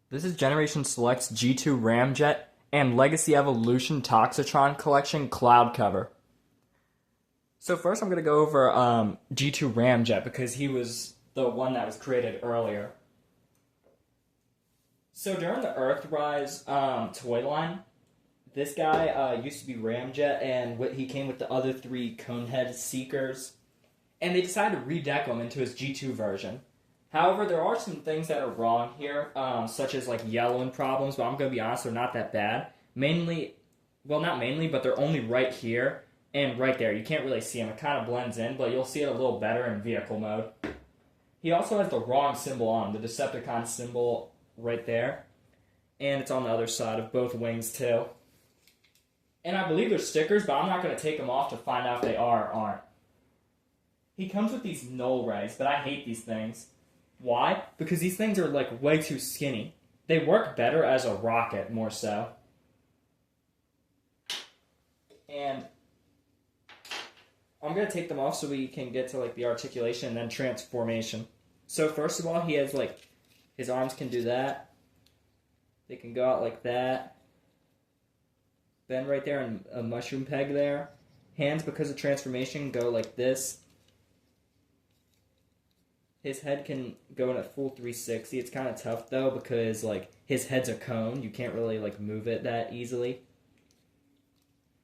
This is Generation Select's G2 Ramjet and Legacy Evolution Toxitron Collection Cloud Cover. So first I'm going to go over G2 Ramjet because he was the one that was created earlier. So during the Earthrise toy line, this guy used to be Ramjet, and he came with the other three Conehead Seekers, and they decided to redeck him into his G2 version. However, there are some things that are wrong here, such as like yellowing problems, but I'm going to be honest, they're not that bad. Mainly, well, not mainly, but they're only right here and right there. You can't really see them. It kind of blends in, but you'll see it a little better in vehicle mode. He also has the wrong symbol on him, the Decepticon symbol right there. And it's on the other side of both wings, too. And I believe they're stickers, but I'm not going to take them off to find out if they are or aren't. He comes with these null rays, but I hate these things. Why? Because these things are like way too skinny. They work better as a rocket, more so. And I'm going to take them off so we can get to like the articulation and then transformation. So first of all, he has like, his arms can do that. They can go out like that. Bend right there and a mushroom peg there. Hands, because of transformation, go like this. His head can go in a full 360. It's kind of tough though because like his head's a cone. You can't really like move it that easily.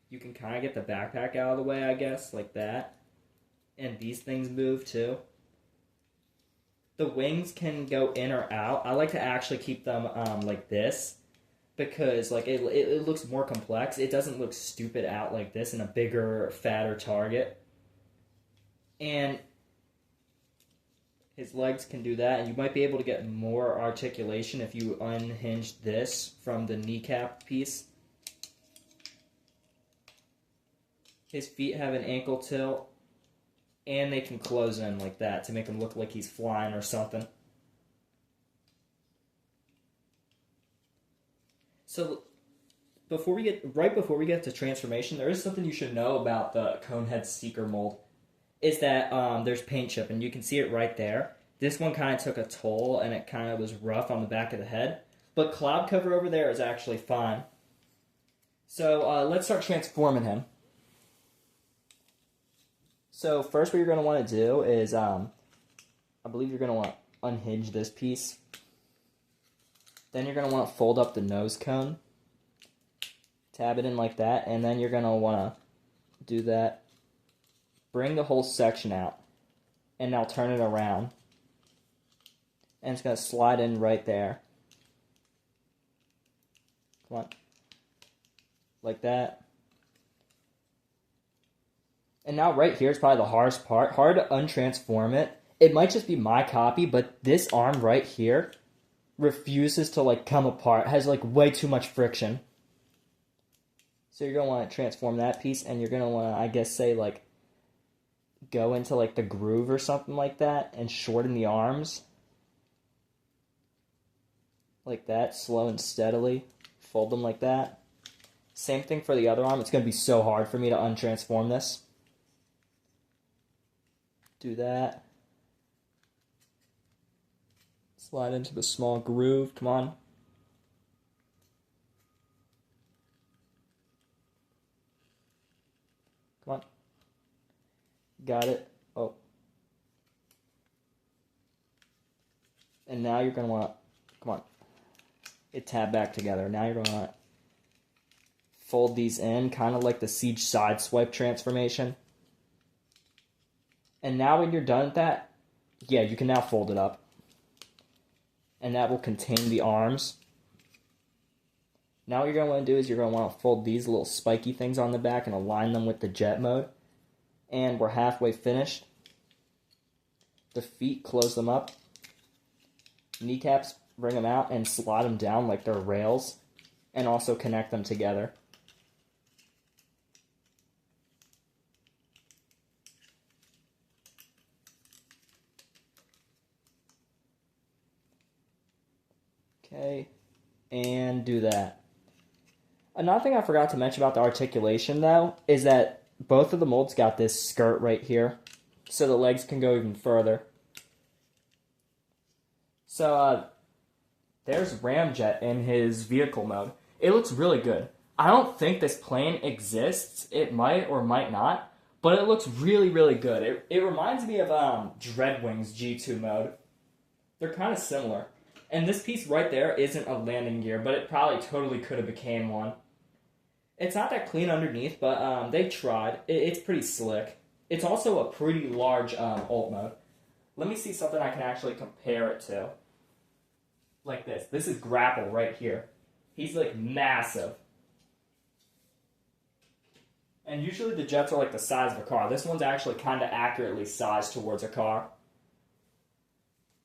You can kind of get the backpack out of the way, I guess, like that. And these things move too. The wings can go in or out. I like to actually keep them like this because like it looks more complex. It doesn't look stupid out like this in a bigger, fatter target. And his legs can do that, and you might be able to get more articulation if you unhinge this from the kneecap piece. His feet have an ankle tilt, and they can close in like that to make him look like he's flying or something. So, right before we get to transformation, there is something you should know about the Conehead Seeker mold. Is that there's paint chip, and you can see it right there. This one kind of took a toll, and it kind of was rough on the back of the head. But cloud cover over there is actually fine. So let's start transforming him. So first what you're going to want to do is, I believe you're going to want to unhinge this piece. Then you're going to want to fold up the nose cone. Tab it in like that, and then you're going to want to do that. Bring the whole section out, and now turn it around. And it's going to slide in right there. Come on. Like that. And now right here is probably the hardest part. Hard to untransform it. It might just be my copy, but this arm right here refuses to like come apart. It has like way too much friction. So you're going to want to transform that piece, and you're going to want to, I guess, say like, go into like the groove or something like that and shorten the arms like that, slow and steadily, fold them like that. Same thing for the other arm. It's going to be so hard for me to untransform this. Do that. Slide into the small groove. Come on. Come on. Got it. Oh. And now you're going to want to, come on, it tab back together. Now you're going to want to fold these in, kind of like the Siege Sideswipe transformation. And now when you're done with that, yeah, you can now fold it up. And that will contain the arms. Now what you're going to want to do is you're going to want to fold these little spiky things on the back and align them with the jet mode. And we're halfway finished. The feet, close them up. Kneecaps, bring them out and slide them down like they're rails. And also connect them together. Okay, and do that. Another thing I forgot to mention about the articulation, though, is that both of the molds got this skirt right here, so the legs can go even further. So, there's Ramjet in his vehicle mode. It looks really good. I don't think this plane exists. It might or might not, but it looks really, really good. It reminds me of Dreadwing's G2 mode. They're kind of similar. And this piece right there isn't a landing gear, but it probably totally could have became one. It's not that clean underneath, but they tried. It's pretty slick. It's also a pretty large alt mode. Let me see something I can actually compare it to. Like this. This is Grapple right here. He's like massive. And usually the jets are like the size of a car. This one's actually kind of accurately sized towards a car.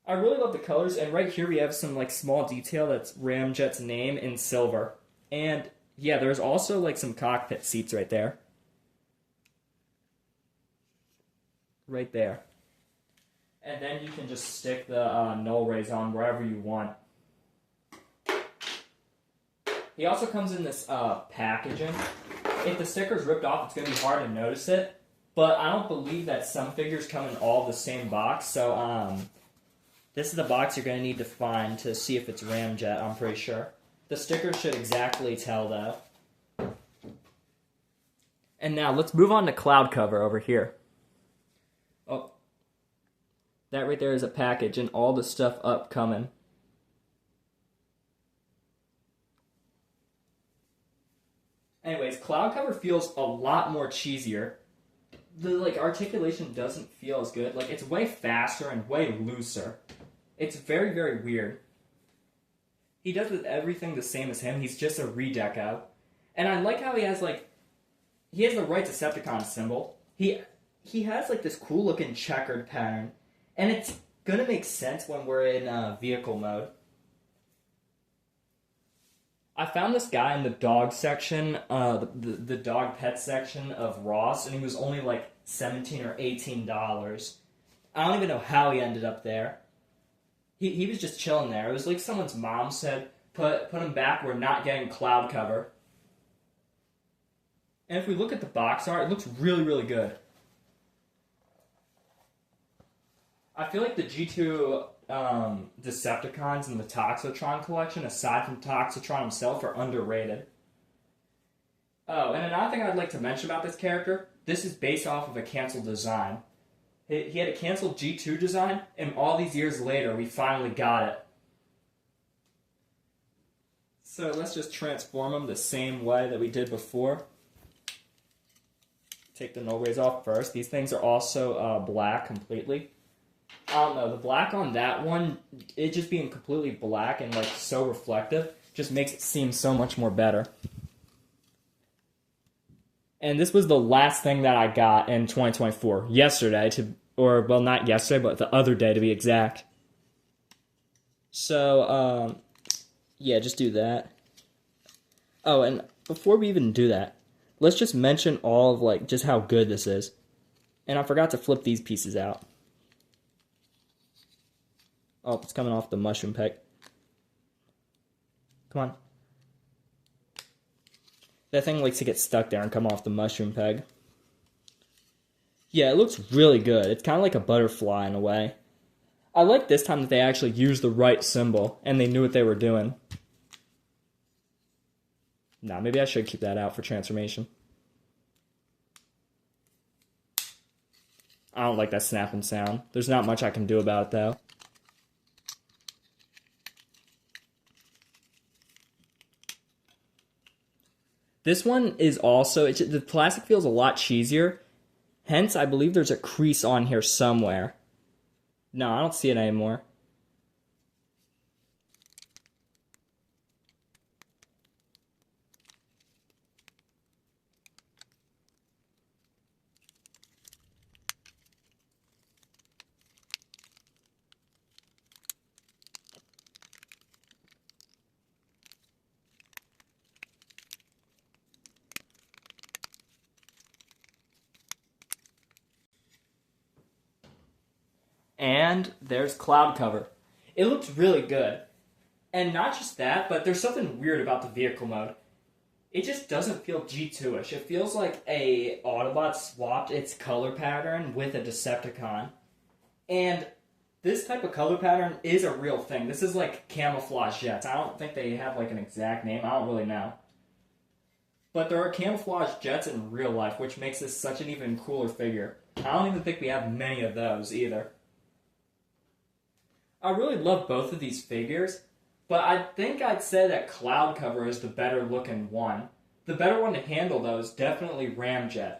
I really love the colors, and right here we have some like small detail that's Ramjet's name in silver. And yeah, there's also like some cockpit seats right there. Right there. And then you can just stick the null rays on wherever you want. He also comes in this packaging. If the sticker's ripped off, it's going to be hard to notice it. But I don't believe that some figures come in all the same box. So this is the box you're going to need to find to see if it's Ramjet, I'm pretty sure. The sticker should exactly tell, though. And now let's move on to cloud cover over here. Oh, that right there is a package and all the stuff upcoming. Anyways, cloud cover feels a lot more cheesier. The like articulation doesn't feel as good. Like it's way faster and way looser. It's very, very weird. He does with everything the same as him. He's just a redeco. And I like how he has like he has the right Decepticon symbol. He has like this cool looking checkered pattern. And it's gonna make sense when we're in vehicle mode. I found this guy in the dog section, the dog pet section of Ross, and he was only like $17 or $18. I don't even know how he ended up there. He was just chilling there. It was like someone's mom said, put him back, we're not getting cloud cover. And if we look at the box art, it looks really, really good. I feel like the G2 Decepticons in the Toxitron collection, aside from Toxitron himself, are underrated. Oh, and another thing I'd like to mention about this character, this is based off of a canceled design. He had a canceled G2 design, and all these years later, we finally got it. So let's just transform him the same way that we did before. Take the null rays off first. These things are also black completely. I don't know, the black on that one, it just being completely black and like so reflective, just makes it seem so much more better. And this was the last thing that I got in 2024, yesterday, well, not yesterday, but the other day to be exact. So, yeah, just do that. Oh, and before we even do that, let's just mention all of like just how good this is. And I forgot to flip these pieces out. Oh, it's coming off the mushroom peg. Come on. That thing likes to get stuck there and come off the mushroom peg. Yeah, it looks really good. It's kind of like a butterfly in a way. I like this time that they actually used the right symbol and they knew what they were doing. Nah, maybe I should keep that out for transformation. I don't like that snapping sound. There's not much I can do about it though. This one is also, the plastic feels a lot cheesier. Hence, I believe there's a crease on here somewhere. No, I don't see it anymore. And there's cloud cover. It looks really good. And not just that, but there's something weird about the vehicle mode. It just doesn't feel G2-ish. It feels like a Autobot swapped its color pattern with a Decepticon. And This type of color pattern is a real thing. This is like camouflage jets. I don't think they have like an exact name. I don't really know. But there are camouflage jets in real life, which makes this such an even cooler figure. I don't even think we have many of those either. I really love both of these figures, but I think I'd say that Cloud Cover is the better looking one. The better one to handle though is definitely Ramjet.